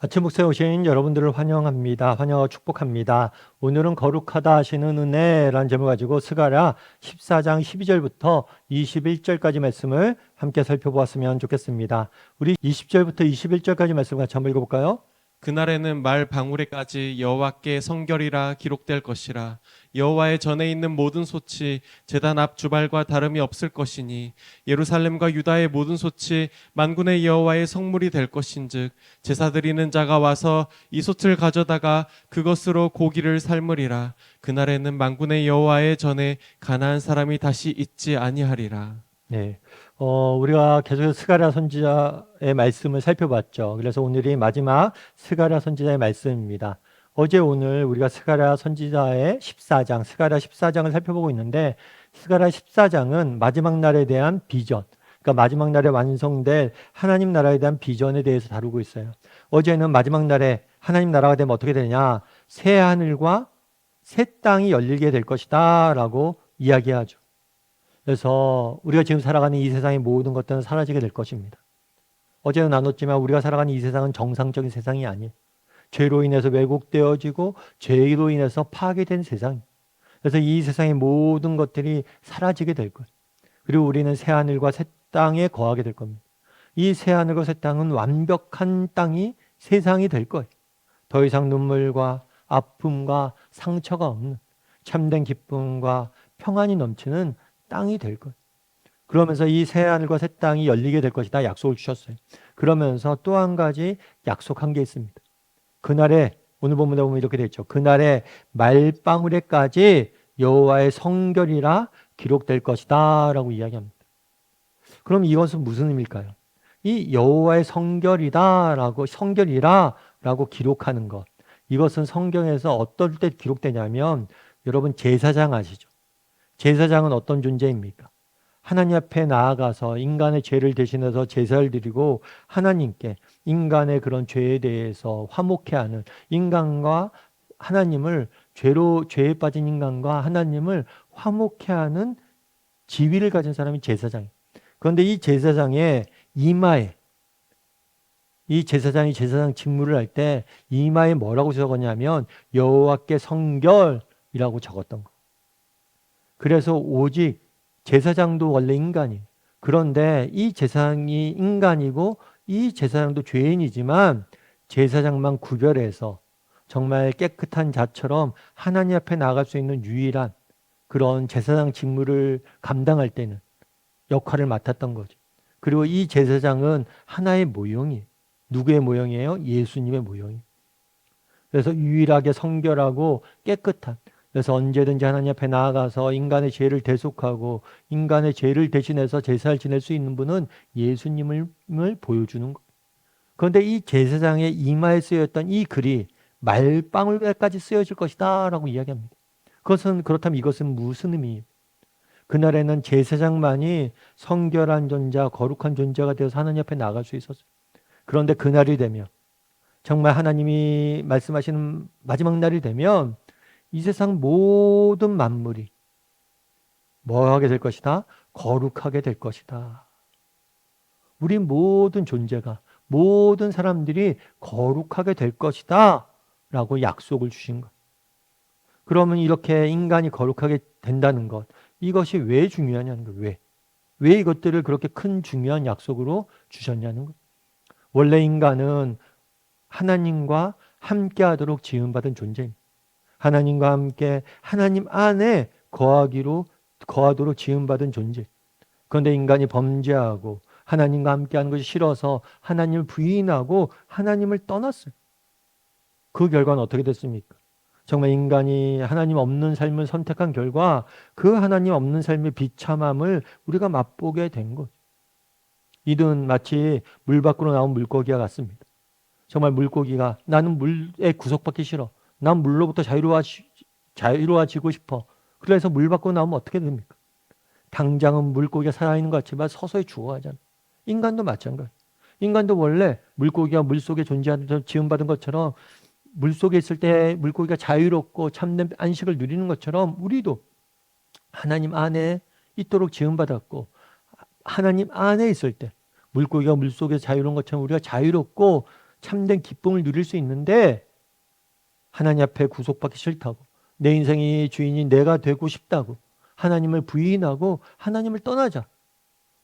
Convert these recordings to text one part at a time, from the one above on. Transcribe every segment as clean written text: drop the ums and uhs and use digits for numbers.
아침 목소에 오신 여러분들을 환영합니다. 환영하고 축복합니다. 오늘은 거룩하다 하시는 은혜라는 제목을 가지고 스가랴 14장 12절부터 21절까지 말씀을 함께 살펴보았으면 좋겠습니다. 우리 20절부터 21절까지 말씀을 같이 한번 읽어볼까요? 그날에는 말 방울에까지 여호와께 성결이라 기록될 것이라. 여호와의 전에 있는 모든 솥이 제단 앞 주발과 다름이 없을 것이니 예루살렘과 유다의 모든 솥이 만군의 여호와의 성물이 될 것인즉 제사 드리는 자가 와서 이 솥을 가져다가 그것으로 고기를 삶으리라. 그날에는 만군의 여호와의 전에 가나안 사람이 다시 있지 아니하리라. 네. 우리가 계속해서 스가랴 선지자의 말씀을 살펴봤죠. 그래서 오늘이 마지막 스가랴 선지자의 말씀입니다. 어제 오늘 우리가 스가랴 선지자의 14장, 스가랴 14장을 살펴보고 있는데 스가랴 14장은 마지막 날에 대한 비전, 그러니까 마지막 날에 완성될 하나님 나라에 대한 비전에 대해서 다루고 있어요. 어제는 마지막 날에 하나님 나라가 되면 어떻게 되냐? 새 하늘과 새 땅이 열리게 될 것이다 라고 이야기하죠. 그래서 우리가 지금 살아가는 이 세상의 모든 것들은 사라지게 될 것입니다. 어제는 나눴지만 우리가 살아가는 이 세상은 정상적인 세상이 아니에요. 죄로 인해서 왜곡되어지고 죄로 인해서 파괴된 세상. 그래서 이 세상의 모든 것들이 사라지게 될 거예요. 그리고 우리는 새 하늘과 새 땅에 거하게 될 겁니다. 이 새 하늘과 새 땅은 완벽한 땅이 세상이 될 거예요. 더 이상 눈물과 아픔과 상처가 없는 참된 기쁨과 평안이 넘치는 땅이 될 거예요. 그러면서 이 새 하늘과 새 땅이 열리게 될 것이다 약속을 주셨어요. 그러면서 또 한 가지 약속한 게 있습니다. 그날에 오늘 본문에 보면 이렇게 되어 있죠. 그날에 말방울에까지 여호와의 성결이라 기록될 것이다 라고 이야기합니다. 그럼 이것은 무슨 의미일까요? 이 여호와의 성결이다라고 성결이라라고 기록하는 것. 이것은 성경에서 어떨 때 기록되냐면 여러분 제사장 아시죠? 제사장은 어떤 존재입니까? 하나님 앞에 나아가서 인간의 죄를 대신해서 제사를 드리고 하나님께 인간의 그런 죄에 대해서 화목해 하는 인간과 하나님을 죄에 빠진 인간과 하나님을 화목해 하는 지위를 가진 사람이 제사장이에요. 그런데 이 제사장의 이마에 이 제사장이 제사장 직무를 할 때 이마에 뭐라고 적었냐면 여호와께 성결이라고 적었던 거. 그래서 오직 제사장도 원래 인간이에요. 그런데 이 제사장이 인간이고 이 제사장도 죄인이지만 제사장만 구별해서 정말 깨끗한 자처럼 하나님 앞에 나갈 수 있는 유일한 그런 제사장 직무를 감당할 때는 역할을 맡았던 거죠. 그리고 이 제사장은 하나의 모형이에요. 누구의 모형이에요? 예수님의 모형이에요. 그래서 유일하게 성결하고 깨끗한, 그래서 언제든지 하나님 앞에 나아가서 인간의 죄를 대속하고 인간의 죄를 대신해서 제사를 지낼 수 있는 분은 예수님을 보여주는 거예요. 그런데 이 제사장의 이마에 쓰였던 이 글이 말방울까지 쓰여질 것이다 라고 이야기합니다. 그렇다면 이것은 무슨 의미예요? 그날에는 제사장만이 성결한 존재, 거룩한 존재가 되어서 하나님 앞에 나갈 수 있었어요. 그런데 그날이 되면 정말 하나님이 말씀하시는 마지막 날이 되면 이 세상 모든 만물이 뭐 하게 될 것이다? 거룩하게 될 것이다. 우리 모든 존재가 모든 사람들이 거룩하게 될 것이다 라고 약속을 주신 것. 그러면 이렇게 인간이 거룩하게 된다는 것, 이것이 왜 중요하냐는 것. 왜 이것들을 그렇게 큰 중요한 약속으로 주셨냐는 것. 원래 인간은 하나님과 함께하도록 지음받은 존재입니다. 하나님과 함께 하나님 안에 거하도록 지음받은 존재. 그런데 인간이 범죄하고 하나님과 함께하는 것이 싫어서 하나님을 부인하고 하나님을 떠났어요. 그 결과는 어떻게 됐습니까? 정말 인간이 하나님 없는 삶을 선택한 결과 그 하나님 없는 삶의 비참함을 우리가 맛보게 된 거죠. 이든 마치 물 밖으로 나온 물고기와 같습니다. 정말 물고기가 나는 물에 구속받기 싫어. 난 물로부터 자유로워지고 싶어. 그래서 물 밖으로 나오면 어떻게 됩니까? 당장은 물고기가 살아있는 것 같지만 서서히 죽어가잖아. 인간도 마찬가지. 인간도 원래 물고기가 물속에 존재하는 지음받은 것처럼 물속에 있을 때 물고기가 자유롭고 참된 안식을 누리는 것처럼 우리도 하나님 안에 있도록 지음받았고 하나님 안에 있을 때 물고기가 물속에 자유로운 것처럼 우리가 자유롭고 참된 기쁨을 누릴 수 있는데 하나님 앞에 구속받기 싫다고, 내 인생의 주인이 내가 되고 싶다고, 하나님을 부인하고 하나님을 떠나자,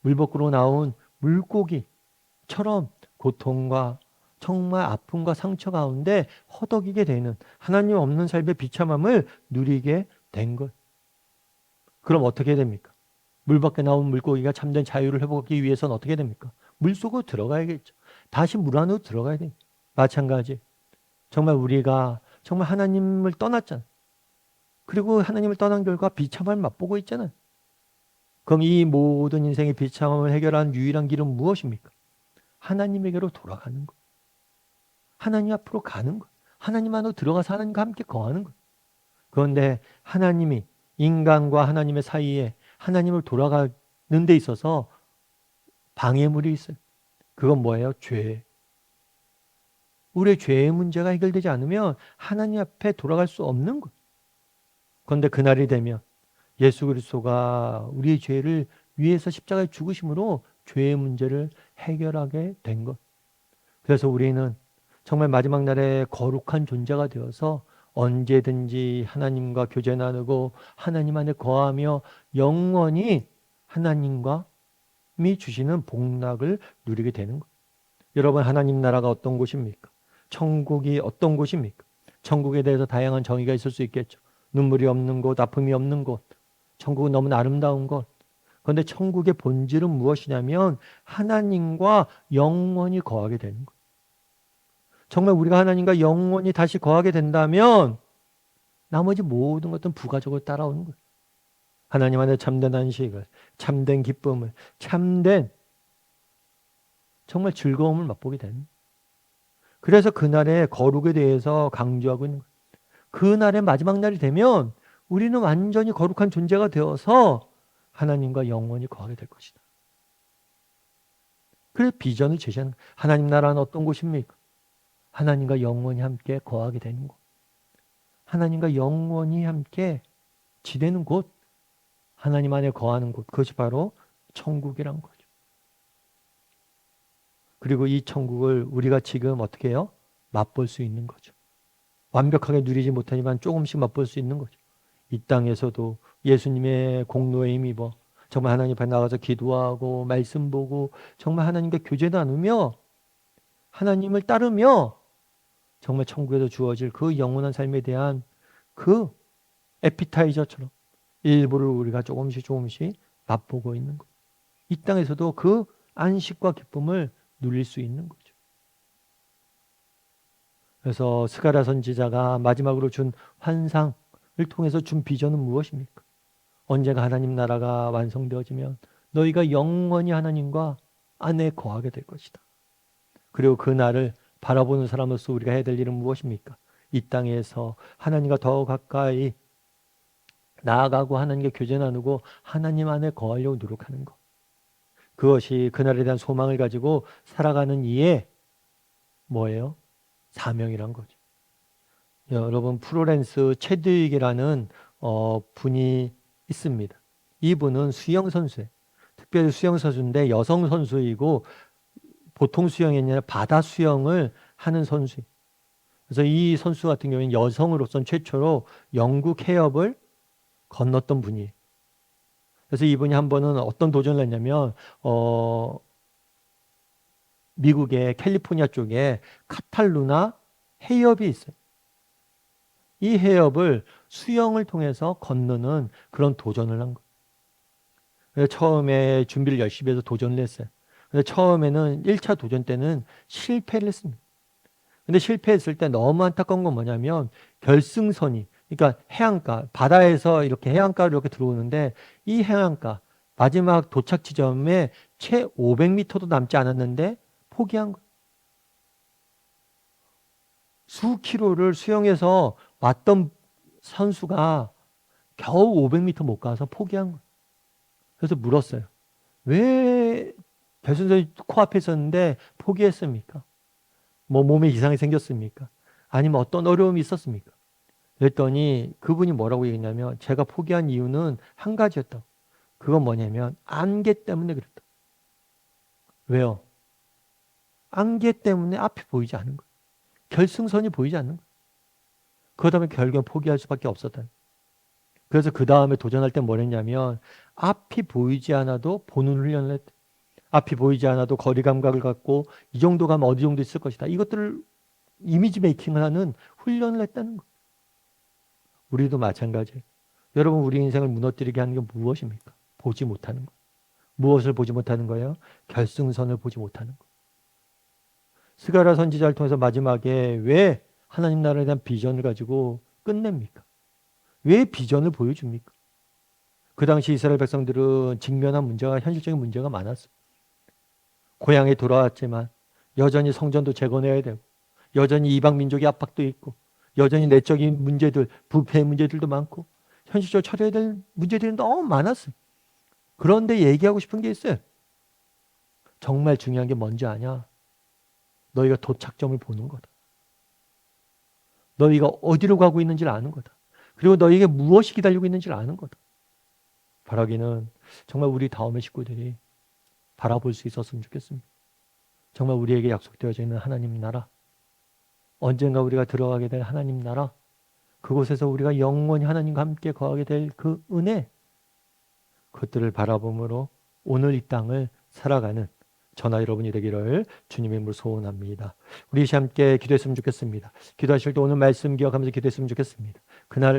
물 밖으로 나온 물고기처럼 고통과 정말 아픔과 상처 가운데 허덕이게 되는, 하나님 없는 삶의 비참함을 누리게 된 것. 그럼 어떻게 됩니까? 물 밖에 나온 물고기가 참된 자유를 회복하기 위해서는 어떻게 됩니까? 물 속으로 들어가야겠죠. 다시 물 안으로 들어가야 돼요. 마찬가지. 정말 우리가 정말 하나님을 떠났잖아요. 그리고 하나님을 떠난 결과 비참함을 맛보고 있잖아요. 그럼 이 모든 인생의 비참함을 해결한 유일한 길은 무엇입니까? 하나님에게로 돌아가는 것. 하나님 앞으로 가는 것. 하나님 안으로 들어가서 하나님과 함께 거하는 것. 그런데 하나님이 인간과 하나님의 사이에 하나님을 돌아가는 데 있어서 방해물이 있어요. 그건 뭐예요? 죄. 우리의 죄의 문제가 해결되지 않으면 하나님 앞에 돌아갈 수 없는 것. 그런데 그날이 되면 예수 그리스도가 우리의 죄를 위해서 십자가에 죽으심으로 죄의 문제를 해결하게 된 것. 그래서 우리는 정말 마지막 날에 거룩한 존재가 되어서 언제든지 하나님과 교제 나누고 하나님 안에 거하며 영원히 하나님과 이 주시는 복락을 누리게 되는 것. 여러분, 하나님 나라가 어떤 곳입니까? 천국이 어떤 곳입니까? 천국에 대해서 다양한 정의가 있을 수 있겠죠. 눈물이 없는 곳, 아픔이 없는 곳. 천국은 너무나 아름다운 것. 그런데 천국의 본질은 무엇이냐면 하나님과 영원히 거하게 되는 것. 정말 우리가 하나님과 영원히 다시 거하게 된다면 나머지 모든 것들은 부가적으로 따라오는 거예요. 하나님 안에 참된 안식을, 참된 기쁨을, 참된 정말 즐거움을 맛보게 되는 거예요. 그래서 그날의 거룩에 대해서 강조하고 있는 거예요. 그날의 마지막 날이 되면 우리는 완전히 거룩한 존재가 되어서 하나님과 영원히 거하게 될 것이다. 그래서 비전을 제시하는 거예요. 하나님 나라는 어떤 곳입니까? 하나님과 영원히 함께 거하게 되는 곳. 하나님과 영원히 함께 지내는 곳. 하나님 안에 거하는 곳. 그것이 바로 천국이란 거죠. 그리고 이 천국을 우리가 지금 어떻게 해요? 맛볼 수 있는 거죠. 완벽하게 누리지 못하지만 조금씩 맛볼 수 있는 거죠. 이 땅에서도 예수님의 공로에 힘입어 정말 하나님 앞에 나가서 기도하고 말씀 보고 정말 하나님과 교제 나누며 하나님을 따르며 정말 천국에서 주어질 그 영원한 삶에 대한 그 에피타이저처럼 일부를 우리가 조금씩 맛보고 있는 것. 이 땅에서도 그 안식과 기쁨을 누릴 수 있는 거죠. 그래서 스가랴 선지자가 마지막으로 준 환상을 통해서 준 비전은 무엇입니까? 언젠가 하나님 나라가 완성되어지면 너희가 영원히 하나님과 안에 거하게 될 것이다. 그리고 그 날을 바라보는 사람으로서 우리가 해야 될 일은 무엇입니까? 이 땅에서 하나님과 더 가까이 나아가고 하나님과 교제 나누고 하나님 안에 거하려고 노력하는 것. 그것이 그날에 대한 소망을 가지고 살아가는 이의 뭐예요? 사명이란 거죠. 여러분, 프로렌스 체드윅이라는 분이 있습니다. 이분은 수영 선수예요. 특별히 수영 선수인데 여성 선수이고 보통 수영이 아니라 바다 수영을 하는 선수예요. 그래서 이 선수 같은 경우에는 여성으로서는 최초로 영국 해협을 건넜던 분이에요. 그래서 이분이 한 번은 어떤 도전을 했냐면 미국의 캘리포니아 쪽에 카탈루나 해협이 있어요. 이 해협을 수영을 통해서 건너는 그런 도전을 한 거예요. 그래서 처음에 준비를 열심히 해서 도전을 했어요. 근데 처음에는 1차 도전 때는 실패를 했습니다. 근데 실패했을 때 너무 안타까운 건 뭐냐면 결승선이, 그러니까 해안가, 바다에서 이렇게 해안가로 이렇게 들어오는데 이 해안가 마지막 도착 지점에 채 500m도 남지 않았는데 포기한 거예요. 수킬로를 수영해서 왔던 선수가 겨우 500m 못 가서 포기한 거예요. 그래서 물었어요. 왜 배선생이 코앞에 있었는데 포기했습니까? 뭐 몸에 이상이 생겼습니까? 아니면 어떤 어려움이 있었습니까? 그랬더니 그분이 뭐라고 얘기했냐면 제가 포기한 이유는 한 가지였다. 그건 뭐냐면 안개 때문에 그랬다. 왜요? 안개 때문에 앞이 보이지 않는 거예요. 결승선이 보이지 않는 거예요. 그러다 보면 결국엔 포기할 수밖에 없었다는 거예요. 그래서 그 다음에 도전할 때 뭘 했냐면 앞이 보이지 않아도 보는 훈련을 했대. 앞이 보이지 않아도 거리 감각을 갖고 이 정도 가면 어디 정도 있을 것이다. 이것들을 이미지 메이킹을 하는 훈련을 했다는 거예요. 우리도 마찬가지예요. 여러분, 우리 인생을 무너뜨리게 하는 게 무엇입니까? 보지 못하는 거. 무엇을 보지 못하는 거예요? 결승선을 보지 못하는 거. 스가랴 선지자를 통해서 마지막에 왜 하나님 나라에 대한 비전을 가지고 끝냅니까? 왜 비전을 보여줍니까? 그 당시 이스라엘 백성들은 직면한 문제가, 현실적인 문제가 많았어요. 고향에 돌아왔지만 여전히 성전도 재건해야 되고, 여전히 이방 민족의 압박도 있고, 여전히 내적인 문제들, 부패의 문제들도 많고, 현실적으로 처리해야 될 문제들이 너무 많았어요. 그런데 얘기하고 싶은 게 있어요. 정말 중요한 게 뭔지 아냐? 너희가 도착점을 보는 거다. 너희가 어디로 가고 있는지를 아는 거다. 그리고 너희에게 무엇이 기다리고 있는지를 아는 거다. 바라기는 정말 우리 다음의 식구들이 바라볼 수 있었으면 좋겠습니다. 정말 우리에게 약속되어져 있는 하나님 나라, 언젠가 우리가 들어가게 될 하나님 나라, 그곳에서 우리가 영원히 하나님과 함께 거하게 될 그 은혜, 그것들을 바라봄으로 오늘 이 땅을 살아가는 저나 여러분이 되기를 주님의 이름으로 소원합니다. 우리 함께 기도했으면 좋겠습니다. 기도하실 때 오늘 말씀 기억하면서 기도했으면 좋겠습니다.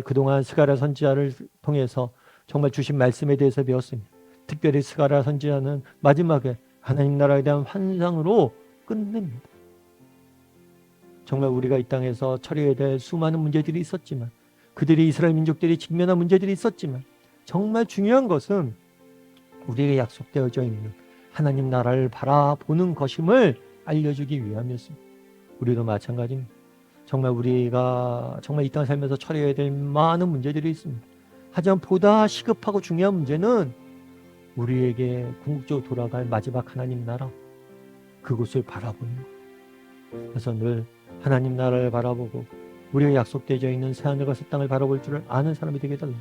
그동안 스가랴 선지자를 통해서 정말 주신 말씀에 대해서 배웠습니다. 특별히 스가랴 선지자는 마지막에 하나님 나라에 대한 환상으로 끝냅니다. 정말 우리가 이 땅에서 처리해야 될 수많은 문제들이 있었지만, 그들이 이스라엘 민족들이 직면한 문제들이 있었지만, 정말 중요한 것은 우리에게 약속되어져 있는 하나님 나라를 바라보는 것임을 알려주기 위함이었습니다. 우리도 마찬가지입니다. 정말 우리가 정말 이 땅을 살면서 처리해야 될 많은 문제들이 있습니다. 하지만 보다 시급하고 중요한 문제는 우리에게 궁극적으로 돌아갈 마지막 하나님 나라, 그곳을 바라보는 것. 그래서 늘 하나님 나라를 바라보고 우리에게 약속되어져 있는 새하늘과 새 땅을 바라볼 줄을 아는 사람이 되게 해달라.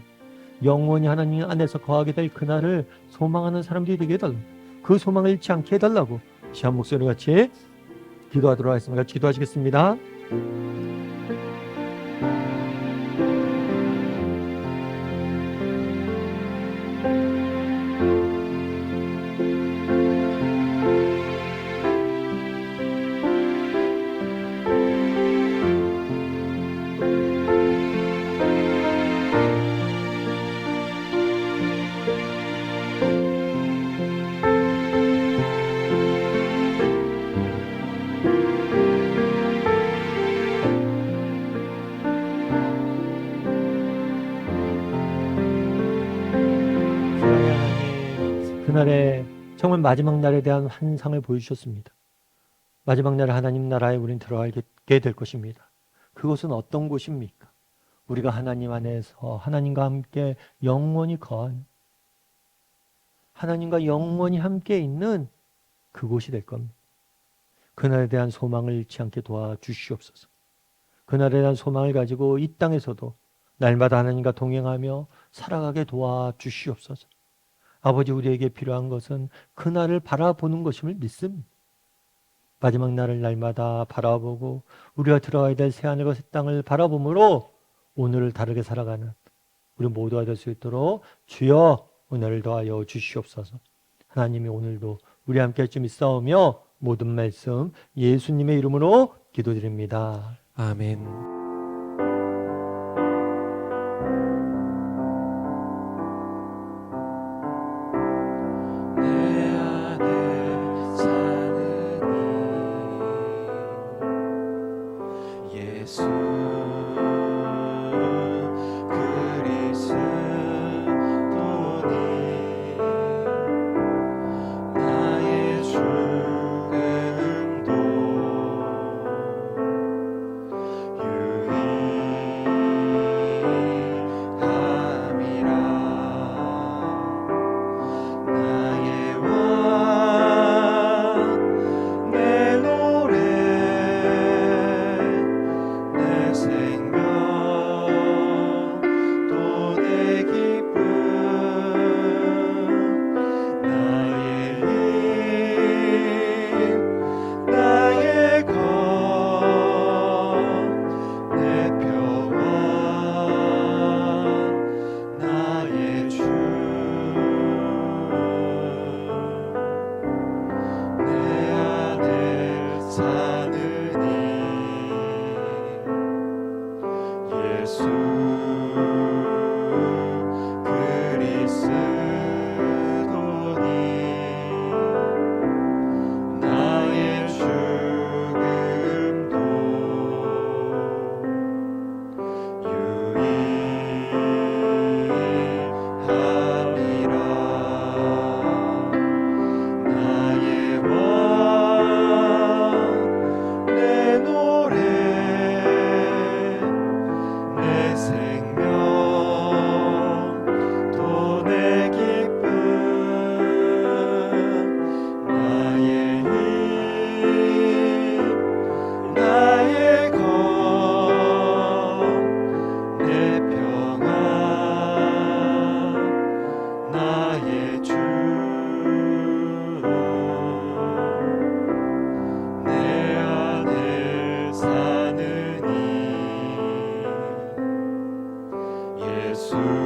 영원히 하나님 안에서 거하게 될 그날을 소망하는 사람들이 되게 해달라. 그 소망을 잃지 않게 해달라고 시한 목소리 같이 기도하도록 하겠습니다. 같이 기도하시겠습니다. 그날에 정말 마지막 날에 대한 환상을 보여주셨습니다. 마지막 날에 하나님 나라에 우리는 들어가게 될 것입니다. 그것은 어떤 곳입니까? 우리가 하나님 안에서 하나님과 함께 영원히 거하는, 하나님과 영원히 함께 있는 그곳이 될 겁니다. 그날에 대한 소망을 잃지 않게 도와주시옵소서. 그날에 대한 소망을 가지고 이 땅에서도 날마다 하나님과 동행하며 살아가게 도와주시옵소서. 아버지, 우리에게 필요한 것은 그날을 바라보는 것임을 믿습니다. 마지막 날을 날마다 바라보고 우리가 들어가야 될 새하늘과 새 땅을 바라보므로 오늘을 다르게 살아가는 우리 모두가 될 수 있도록 주여 은혜를 더하여 주시옵소서. 하나님이 오늘도 우리와 함께 좀 있사오며 모든 말씀 예수님의 이름으로 기도드립니다. 아멘. 주 주